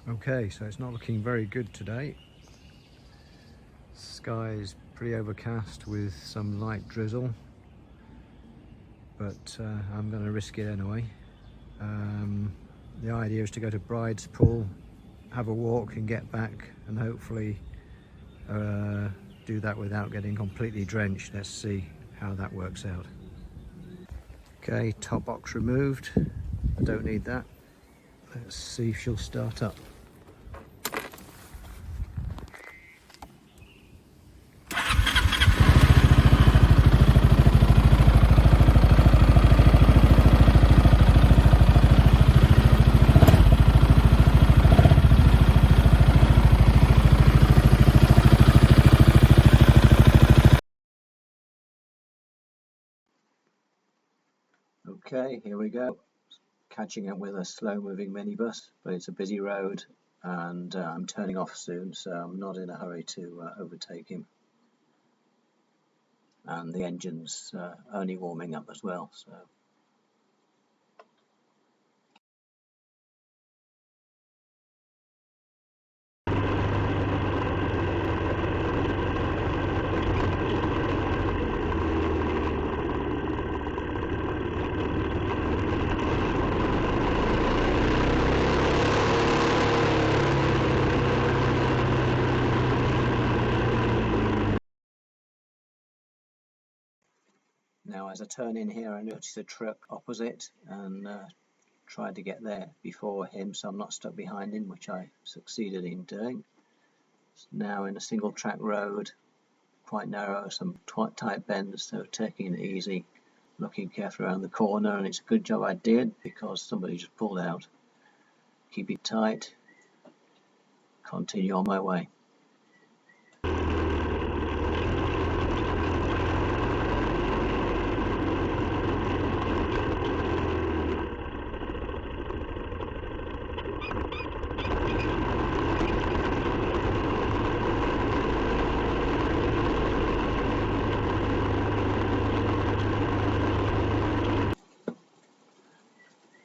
Okay, so it's not looking very good today. Sky is pretty overcast with some light drizzle, but I'm going to risk it anyway. The idea is to go to Bride's Pool, have a walk and get back, and hopefully do that without getting completely drenched. Let's see how that works out. Okay, top box removed. I don't need that. Let's see if she'll start up. Okay, here we go. Catching up with a slow moving minibus, but it's a busy road and I'm turning off soon, so I'm not in a hurry to overtake him. And the engine's only warming up as well, so. Now as I turn in here, I notice a truck opposite and tried to get there before him, so I'm not stuck behind him, which I succeeded in doing. It's now in a single track road, quite narrow, some tight bends, so taking it easy, looking carefully around the corner, and it's a good job I did because somebody just pulled out. Keep it tight, continue on my way.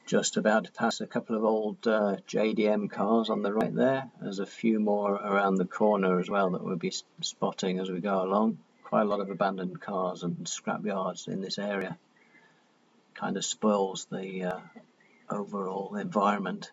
Just about to pass a couple of old JDM cars on the right there. There's a few more around the corner as well that we'll be spotting as we go along. Quite a lot of abandoned cars and scrap yards in this area. Kind of spoils the overall environment.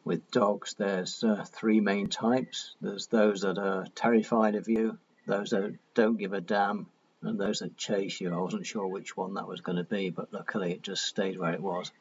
With dogs, there's three main types. There's those that are terrified of you, those that don't give a damn, and those that chase you. I wasn't sure which one that was going to be, but luckily it just stayed where it was.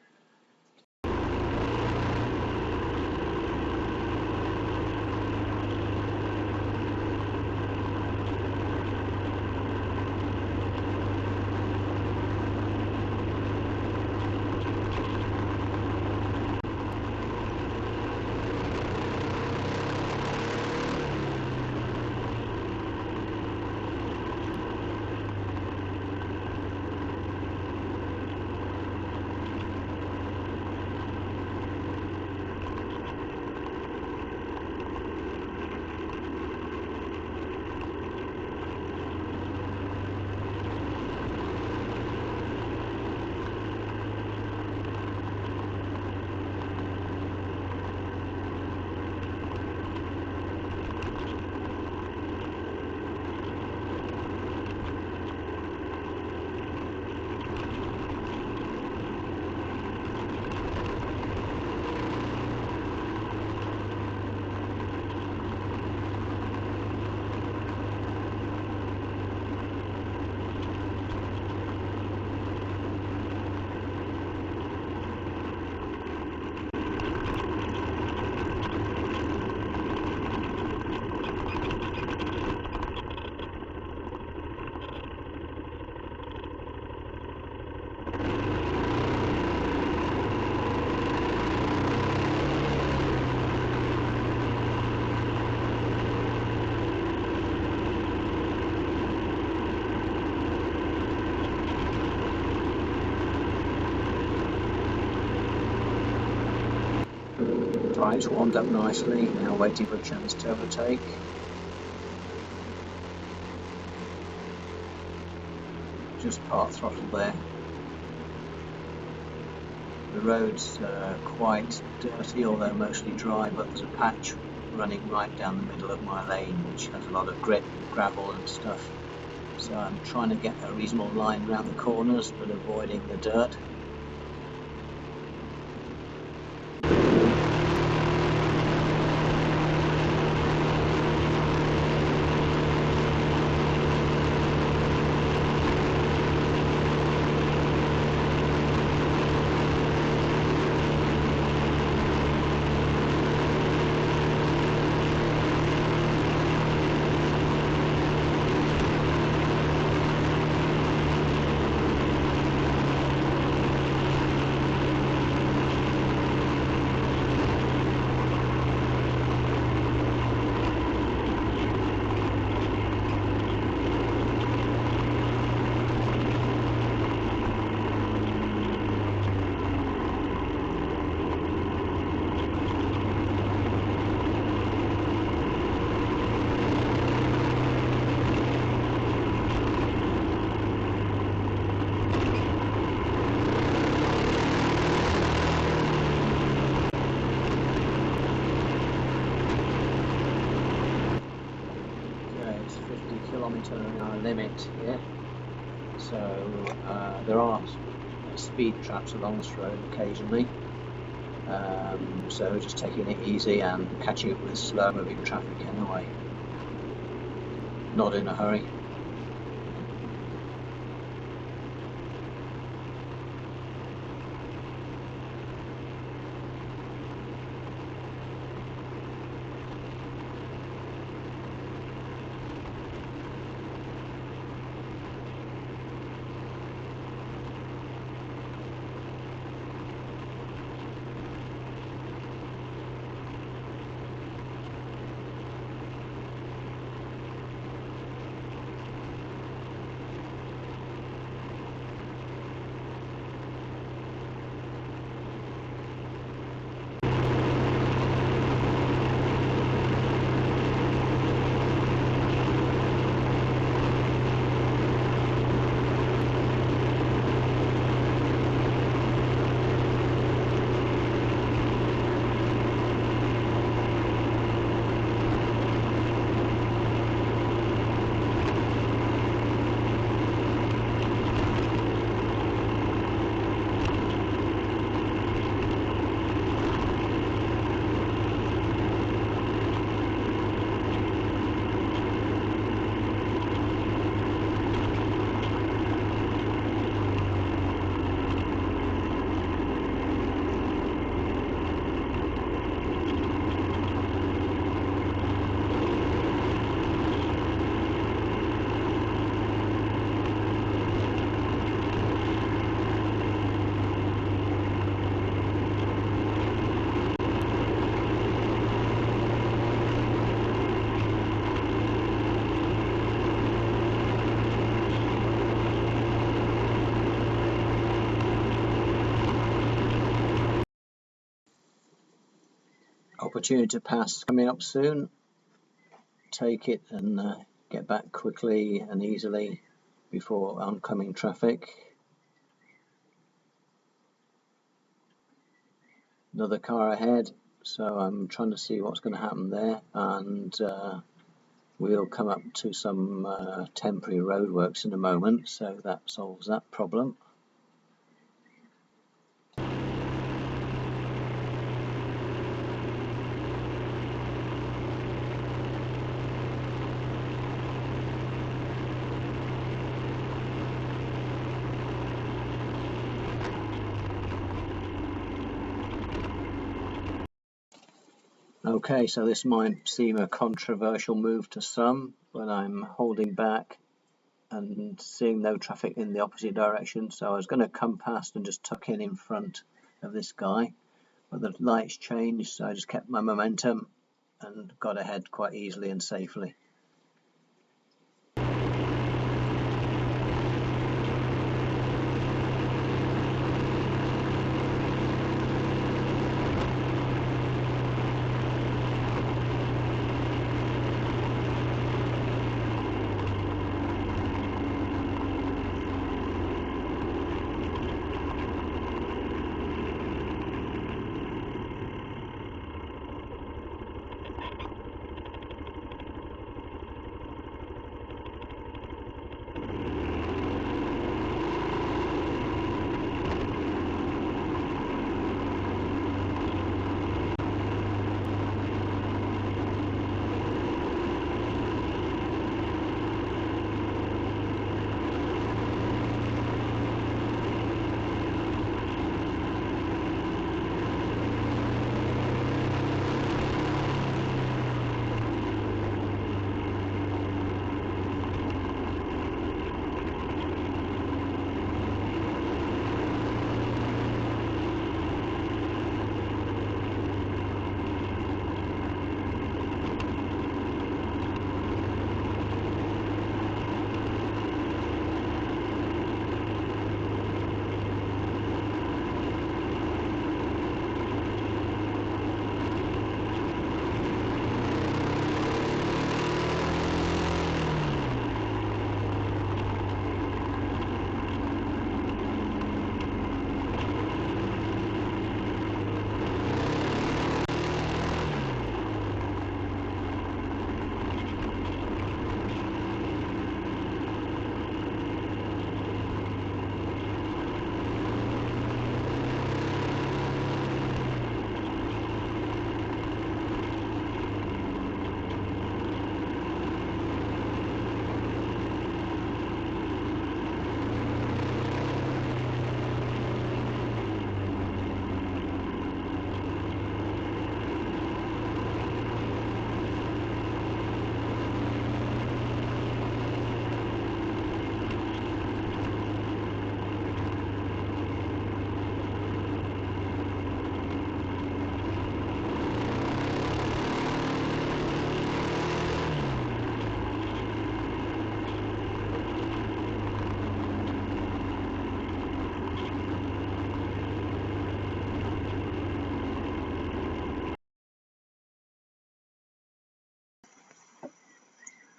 bike's warmed up nicely, now waiting for a chance to overtake. Just part throttle there. The road's quite dirty, although mostly dry, but there's a patch running right down the middle of my lane which has a lot of grit and gravel and stuff. So I'm trying to get a reasonable line around the corners but avoiding the dirt. It's 50km/h limit here, so there are speed traps along this road occasionally, so just taking it easy and catching up with slow moving traffic anyway, not in a hurry. Opportunity to pass coming up soon. Take it and get back quickly and easily before oncoming traffic. Another car ahead, so I'm trying to see what's going to happen there, and we'll come up to some temporary roadworks in a moment, so that solves that problem. Okay, so this might seem a controversial move to some, but I'm holding back and seeing no traffic in the opposite direction, so I was going to come past and just tuck in front of this guy, but the lights changed, so I just kept my momentum and got ahead quite easily and safely.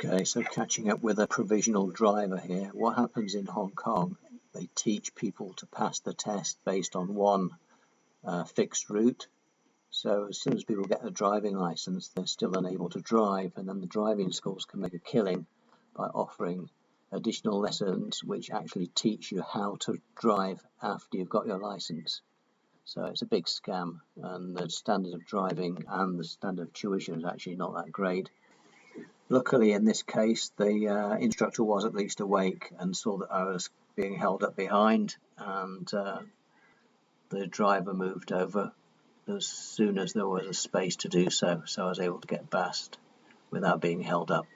Okay, so catching up with a provisional driver here. What happens in Hong Kong? They teach people to pass the test based on one fixed route. So as soon as people get a driving license, they're still unable to drive, and then the driving schools can make a killing by offering additional lessons which actually teach you how to drive after you've got your license. So it's a big scam, and the standard of driving and the standard of tuition is actually not that great. Luckily, in this case, the instructor was at least awake and saw that I was being held up behind, and the driver moved over as soon as there was a space to do so, so I was able to get past without being held up.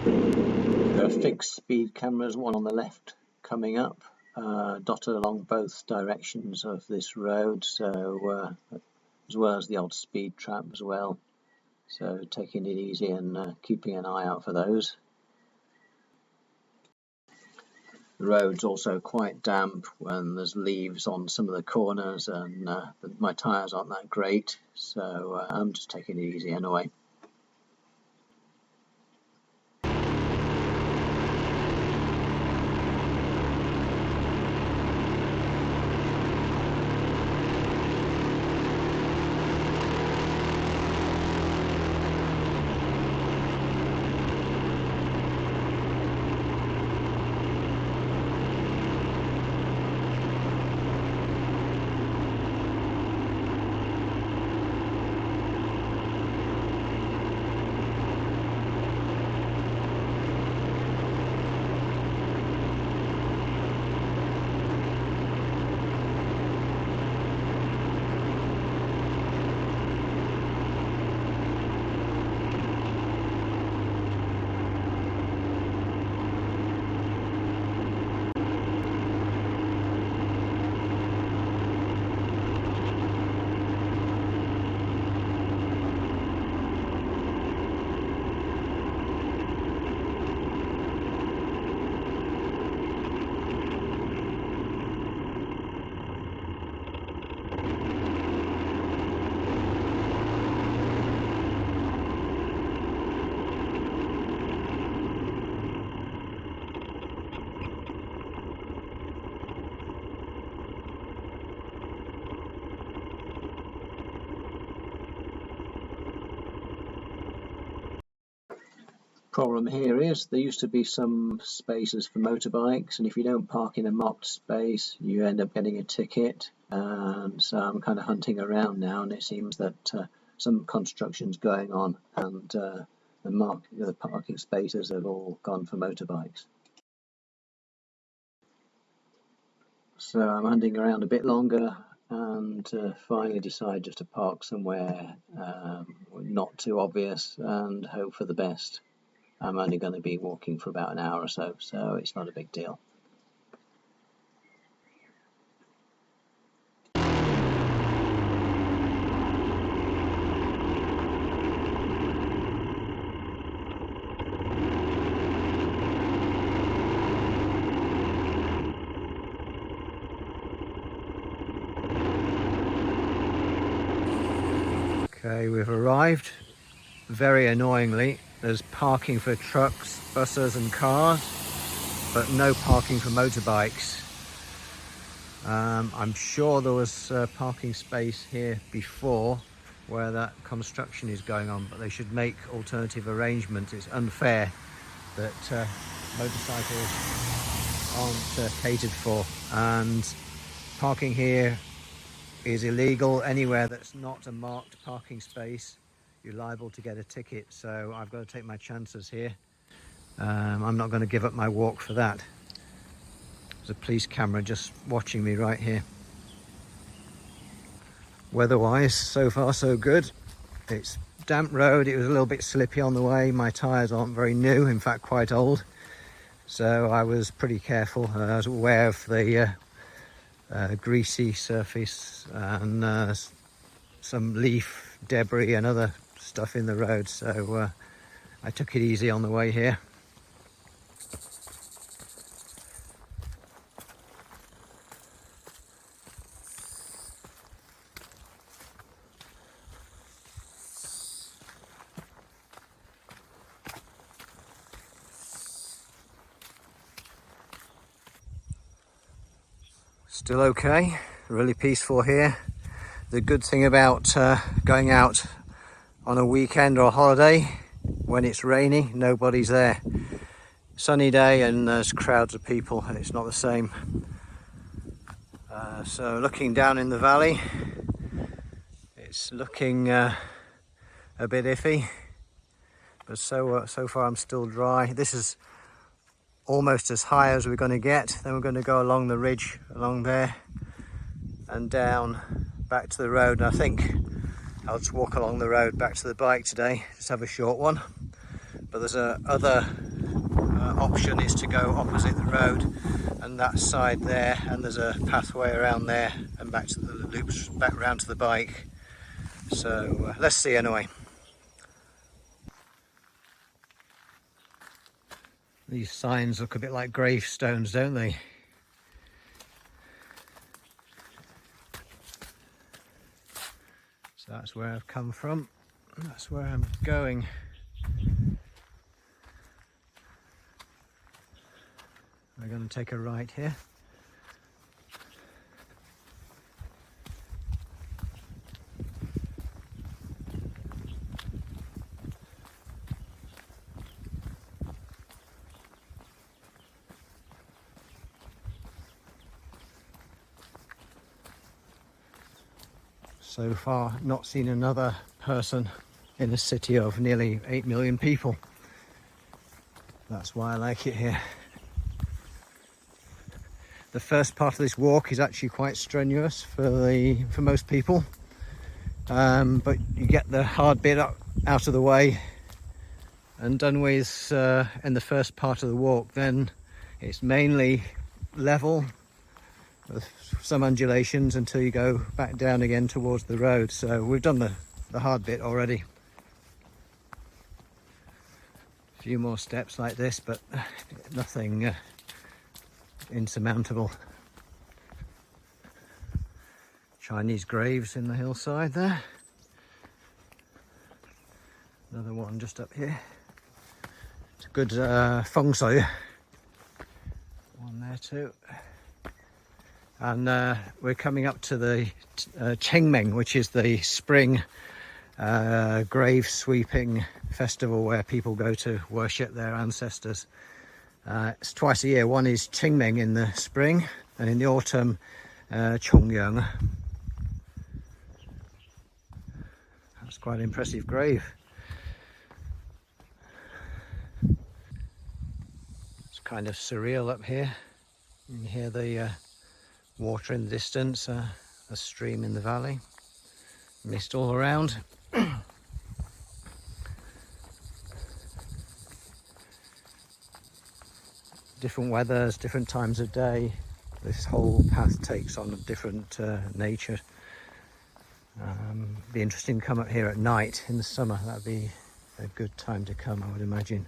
There are fixed speed cameras, one on the left coming up, dotted along both directions of this road, so as well as the odd speed trap as well. So taking it easy and keeping an eye out for those. The road's also quite damp when there's leaves on some of the corners, and my tyres aren't that great, so I'm just taking it easy anyway. Problem here is there used to be some spaces for motorbikes, and if you don't park in a marked space you end up getting a ticket. And so I'm kind of hunting around now, and it seems that some construction's going on, and the parking spaces have all gone for motorbikes. So I'm hunting around a bit longer, and finally decide just to park somewhere not too obvious and hope for the best. I'm only going to be walking for about an hour or so, so it's not a big deal. Okay, we've arrived. Very annoyingly, there's parking for trucks, buses and cars, but no parking for motorbikes. I'm sure there was a parking space here before where that construction is going on, but they should make alternative arrangements. It's unfair that motorcycles aren't catered for, and parking here is illegal. Anywhere that's not a marked parking space, you're liable to get a ticket, so I've got to take my chances here. I'm not going to give up my walk for that. There's a police camera just watching me right here. Weather-wise, so far so good. It's damp road, it was a little bit slippy on the way. My tyres aren't very new, in fact quite old, so I was pretty careful. I was aware of the greasy surface and some leaf debris and other stuff in the road, so I took it easy on the way here. Still okay, really peaceful here. The good thing about going out on a weekend or a holiday when it's rainy, nobody's there. Sunny day and there's crowds of people, and it's not the same. So looking down in the valley, it's looking a bit iffy, but so far I'm still dry. This is almost as high as we're going to get. Then we're going to go along the ridge along there and down back to the road, and I think I'll just walk along the road back to the bike today, just have a short one. But there's a other option is to go opposite the road and that side there, and there's a pathway around there and back to the loops, back round to the bike. So let's see anyway. These signs look a bit like gravestones, don't they? So that's where I've come from. That's where I'm going. We're going to take a right here. So far, not seen another person in a city of nearly 8 million people. That's why I like it here. The first part of this walk is actually quite strenuous for most people, but you get the hard bit out of the way and done with in the first part of the walk. Then it's mainly level with some undulations until you go back down again towards the road. So we've done the hard bit already. A few more steps like this, but nothing insurmountable. Chinese graves in the hillside there. Another one just up here. It's a good feng shui. One there too. And we're coming up to the Chengmeng, which is the spring grave sweeping festival where people go to worship their ancestors. It's twice a year. One is Qingming in the spring, and in the autumn, Chongyang. That's quite an impressive grave. It's kind of surreal up here. You can hear the water in the distance, a stream in the valley, mist all around. Different weathers, different times of day, this whole path takes on a different nature. Be interesting to come up here at night in the summer. That'd be a good time to come, I would imagine.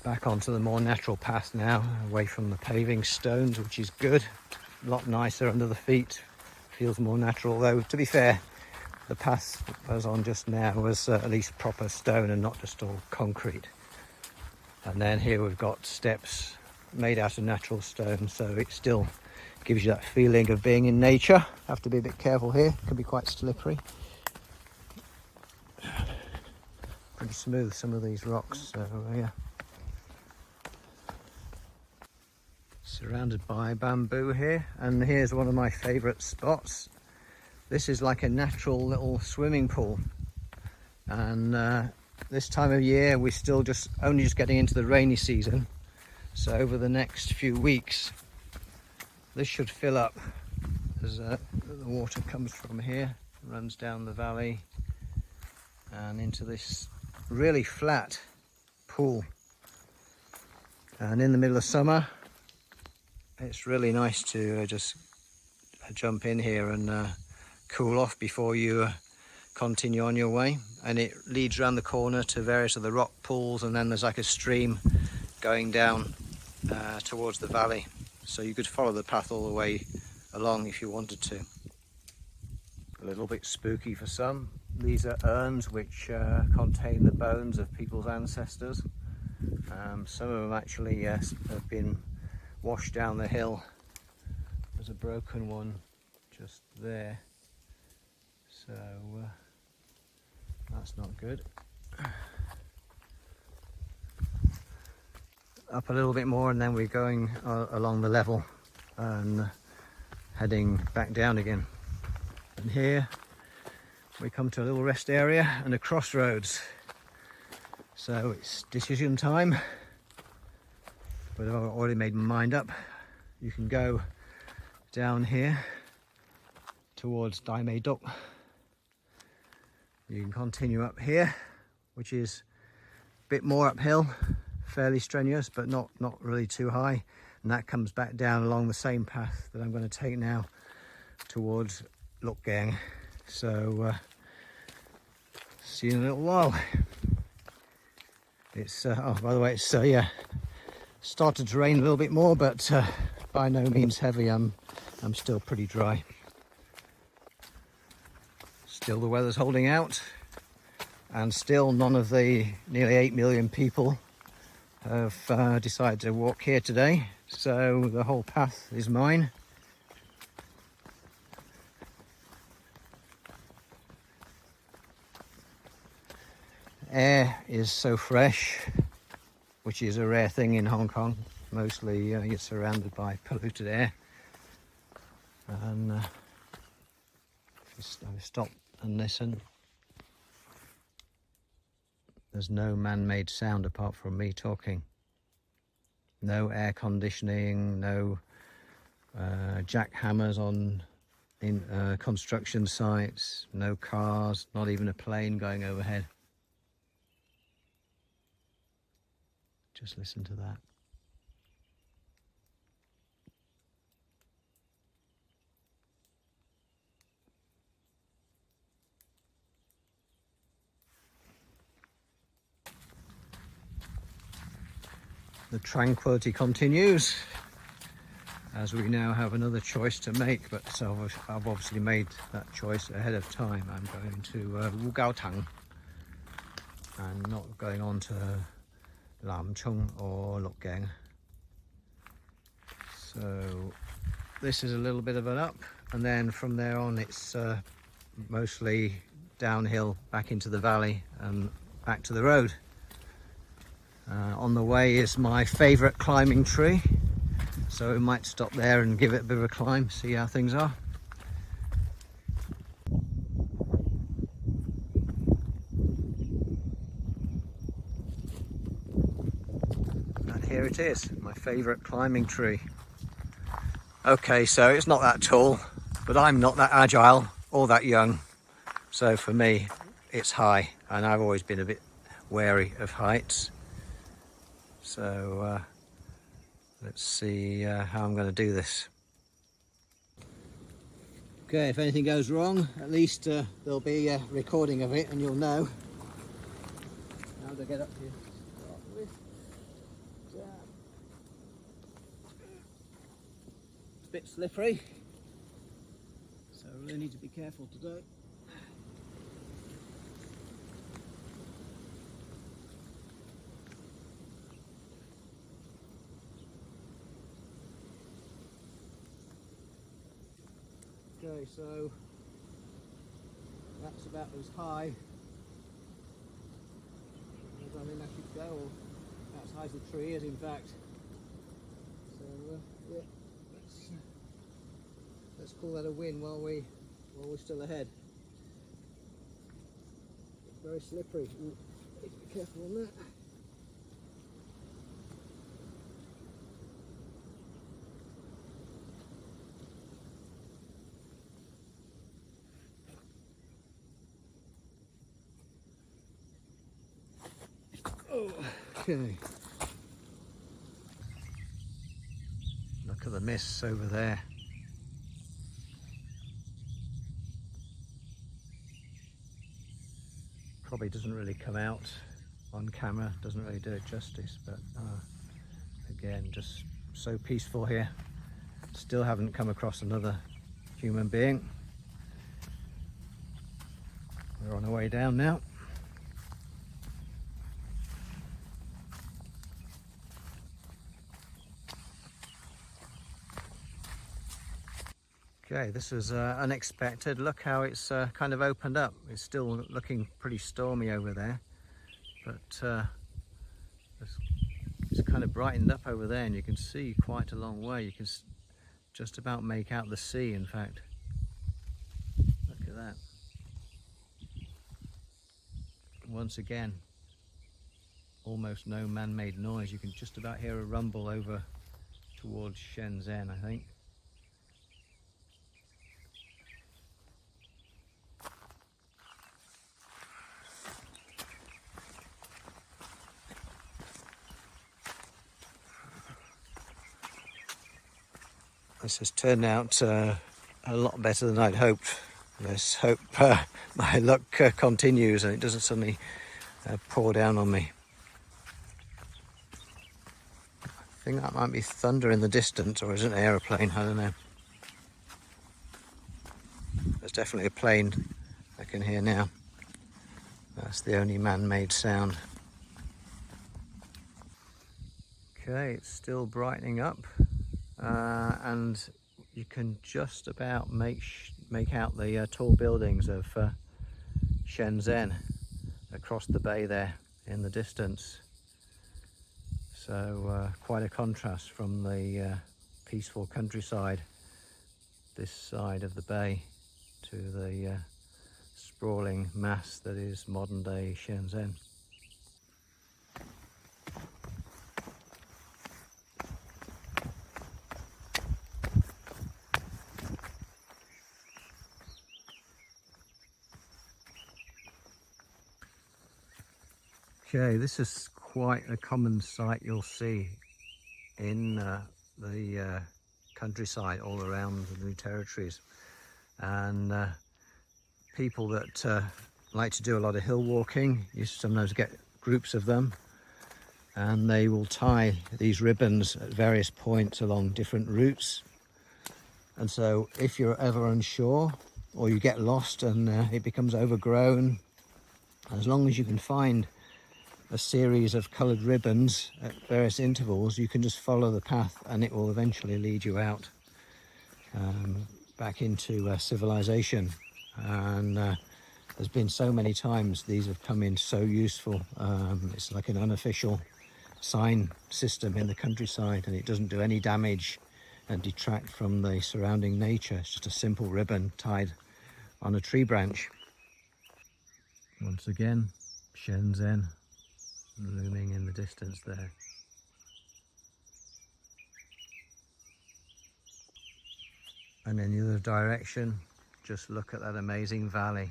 Back onto the more natural path now, away from the paving stones, which is good. A lot nicer under the feet, feels more natural, though to be fair, the path I was on just now was at least proper stone and not just all concrete. And then here we've got steps made out of natural stone, so it still gives you that feeling of being in nature. Have to be a bit careful here, it can be quite slippery. Pretty smooth, some of these rocks, so yeah. Surrounded by bamboo here, and here's one of my favourite spots. This is like a natural little swimming pool, and this time of year we're still only just getting into the rainy season, so over the next few weeks this should fill up as the water comes from here, runs down the valley and into this really flat pool. And in the middle of summer it's really nice to just jump in here and cool off before you continue on your way. And it leads around the corner to various other rock pools, and then there's like a stream going down towards the valley, so you could follow the path all the way along if you wanted to. A little bit spooky for some. These are urns which contain the bones of people's ancestors. Some of them actually have been washed down the hill. There's a broken one just there, so that's not good. Up a little bit more and then we're going along the level and heading back down again. And here we come to a little rest area and a crossroads, so it's decision time. But I've already made my mind up. You can go down here towards Dai Mei Duk. You can continue up here, which is a bit more uphill, fairly strenuous, but not really too high. And that comes back down along the same path that I'm going to take now towards Luk Gang. So see you in a little while. It's oh, by the way, it's yeah, started to rain a little bit more, but by no means heavy. I'm still pretty dry. Still the weather's holding out, and still none of the nearly 8 million people have decided to walk here today, so the whole path is mine. Air is so fresh, which is a rare thing in Hong Kong. Mostly you're surrounded by polluted air. And if I stop and listen, there's no man-made sound apart from me talking. No air conditioning, no jackhammers in construction sites, no cars, not even a plane going overhead. Just listen to that. The tranquility continues as we now have another choice to make, but I've obviously made that choice ahead of time. I'm going to Wu Gao Tang and not going on to Lam Chung or Luk Gang. So this is a little bit of an up, and then from there on it's mostly downhill back into the valley and back to the road. On the way is my favourite climbing tree, so we might stop there and give it a bit of a climb, see how things are. And here it is, my favourite climbing tree. Okay, so it's not that tall, but I'm not that agile or that young, so for me it's high, and I've always been a bit wary of heights. So let's see how I'm going to do this. Okay, if anything goes wrong, at least there'll be a recording of it and you'll know how to get up here. Start with. It's a bit slippery, so I really need to be careful today. Okay, so that's about as high as I think I should go, or about as high as the tree is, in fact. So yeah, let's call that a win while we're still ahead. It's very slippery. Ooh, need to be careful on that. Okay. Look at the mists over there. Probably doesn't really come out on camera, doesn't really do it justice, but again, just so peaceful here. Still haven't come across another human being. We're on our way down now. Okay, this was unexpected. Look how it's kind of opened up. It's still looking pretty stormy over there, but it's kind of brightened up over there, and you can see quite a long way. You can just about make out the sea, in fact. Look at that. Once again, almost no man-made noise. You can just about hear a rumble over towards Shenzhen, I think. This has turned out a lot better than I'd hoped. Let's hope my luck continues and it doesn't suddenly pour down on me. I think that might be thunder in the distance, or is it an aeroplane? I don't know. There's definitely a plane I can hear now. That's the only man-made sound. Okay, it's still brightening up. And you can just about make out the tall buildings of Shenzhen across the bay there in the distance. So quite a contrast from the peaceful countryside this side of the bay to the sprawling mass that is modern day Shenzhen. Okay, this is quite a common sight you'll see in the countryside all around the New Territories, and people that like to do a lot of hill walking, you sometimes get groups of them, and they will tie these ribbons at various points along different routes. And so if you're ever unsure or you get lost and it becomes overgrown, as long as you can find a series of coloured ribbons at various intervals. You can just follow the path and it will eventually lead you out back into civilization. And there's been so many times these have come in so useful. It's like an unofficial sign system in the countryside, and it doesn't do any damage and detract from the surrounding nature. It's just a simple ribbon tied on a tree branch. Once again, Shenzhen looming in the distance there. And in the other direction, just look at that amazing valley.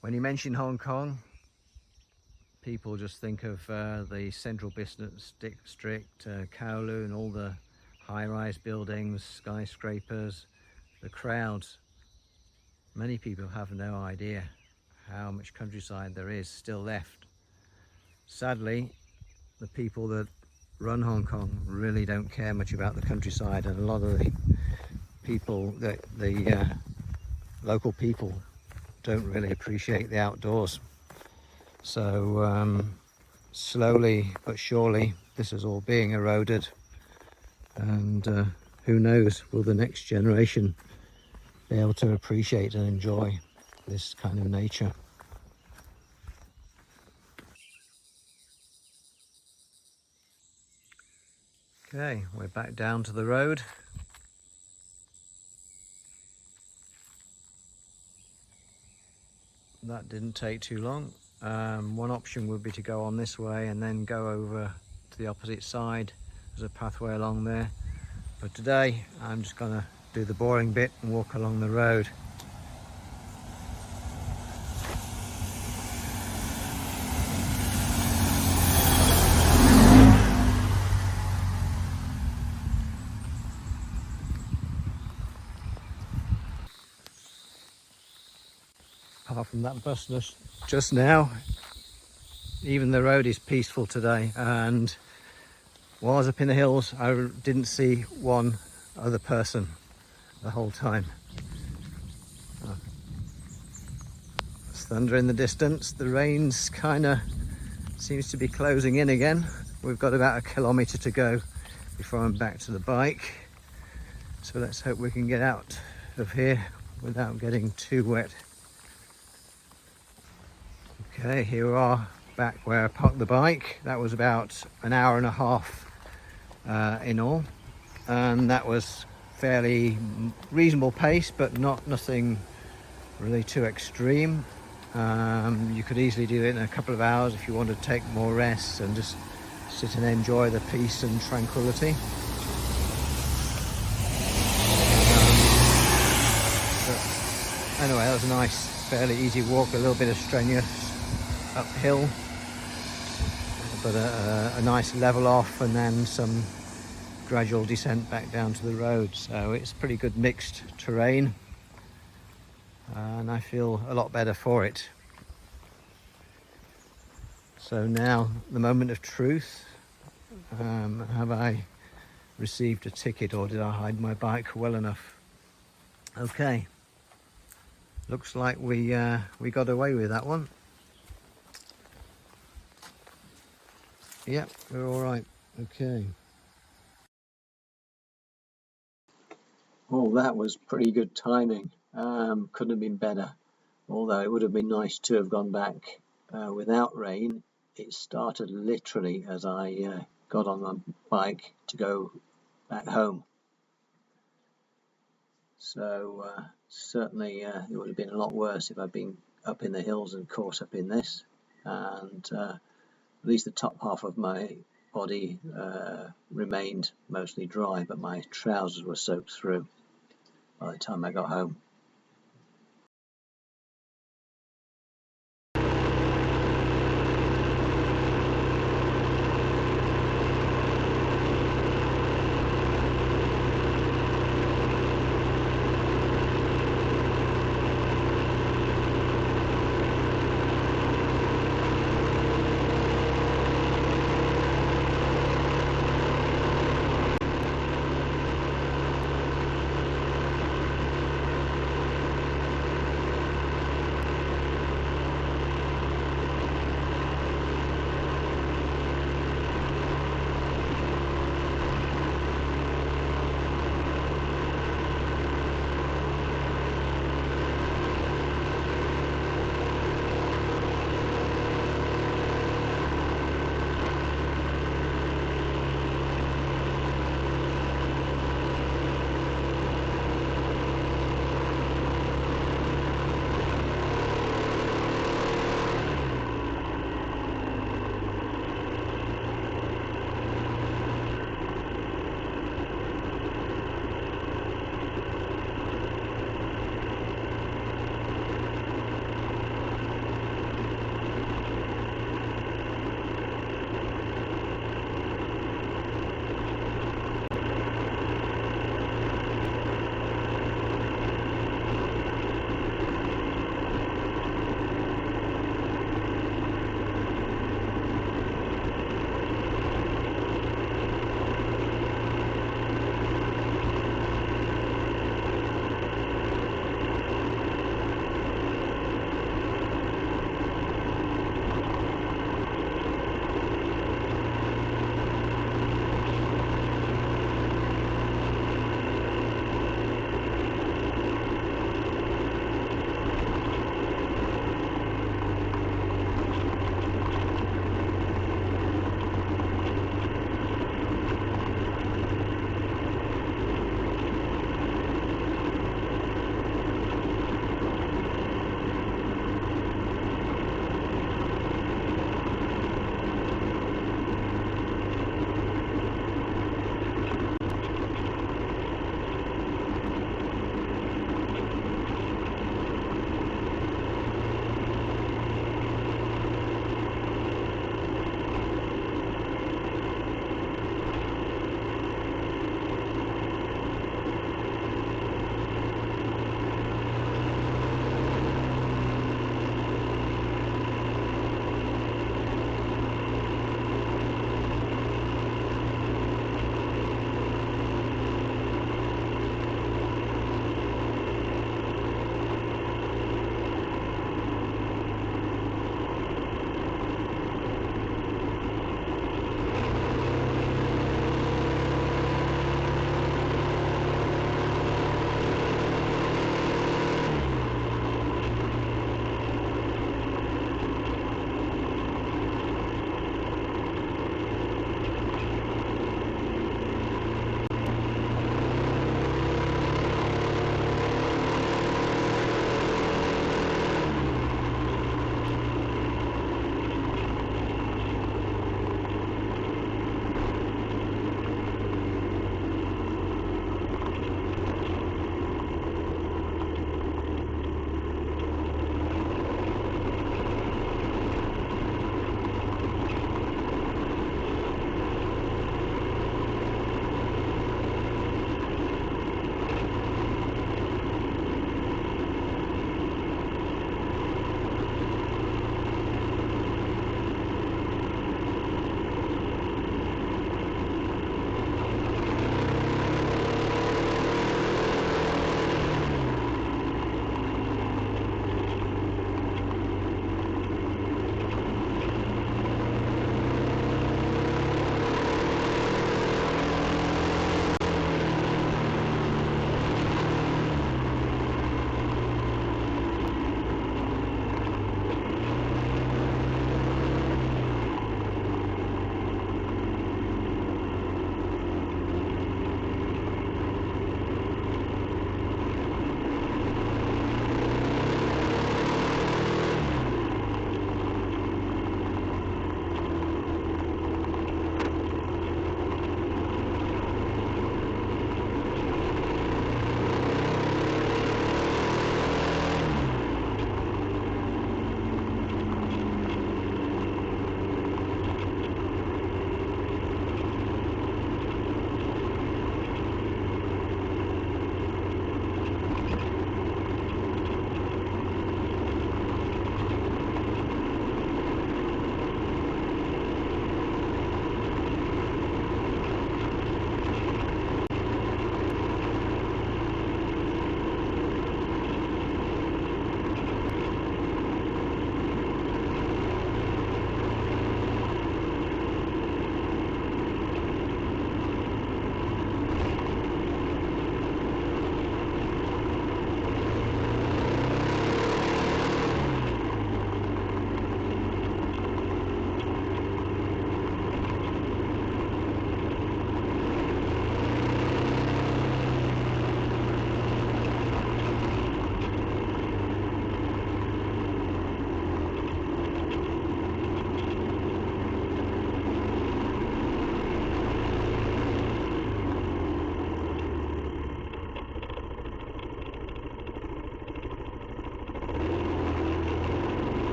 When you mention Hong Kong, people just think of the central business district, Kowloon, all the high-rise buildings, skyscrapers, the crowds. Many people have no idea how much countryside there is still left. Sadly, the people that run Hong Kong really don't care much about the countryside, and a lot of the people, the local people, don't really appreciate the outdoors. So slowly but surely this is all being eroded, and who knows, will the next generation be able to appreciate and enjoy this kind of nature. Okay, we're back down to the road. That didn't take too long. One option would be to go on this way and then go over to the opposite side. There's a pathway along there, but today I'm just gonna do the boring bit and walk along the road. Apart from that bus just now, even the road is peaceful today, and while I was up in the hills I didn't see one other person the whole time. There's thunder in the distance. The rain's kind of seems to be closing in again. We've got about 1 kilometre to go before I'm back to the bike, so let's hope we can get out of here without getting too wet. Okay, here we are back where I parked the bike. That was about 1.5 hours in all, and that was fairly reasonable pace, but nothing really too extreme. You could easily do it in a couple of hours if you want to take more rest and just sit and enjoy the peace and tranquility. But anyway, that was a nice, fairly easy walk, a little bit of strenuous uphill, but a nice level off, and then some gradual descent back down to the road. So it's pretty good mixed terrain, and I feel a lot better for it. So now the moment of truth. Have I received a ticket, or did I hide my bike well enough? Okay, looks like we got away with that one. Yep, we're all right. Okay. Well, that was pretty good timing. Couldn't have been better. Although it would have been nice to have gone back without rain. It started literally as I got on my bike to go back home. So certainly it would have been a lot worse if I'd been up in the hills and caught up in this. And at least the top half of my body remained mostly dry, but my trousers were soaked through by the time I got home.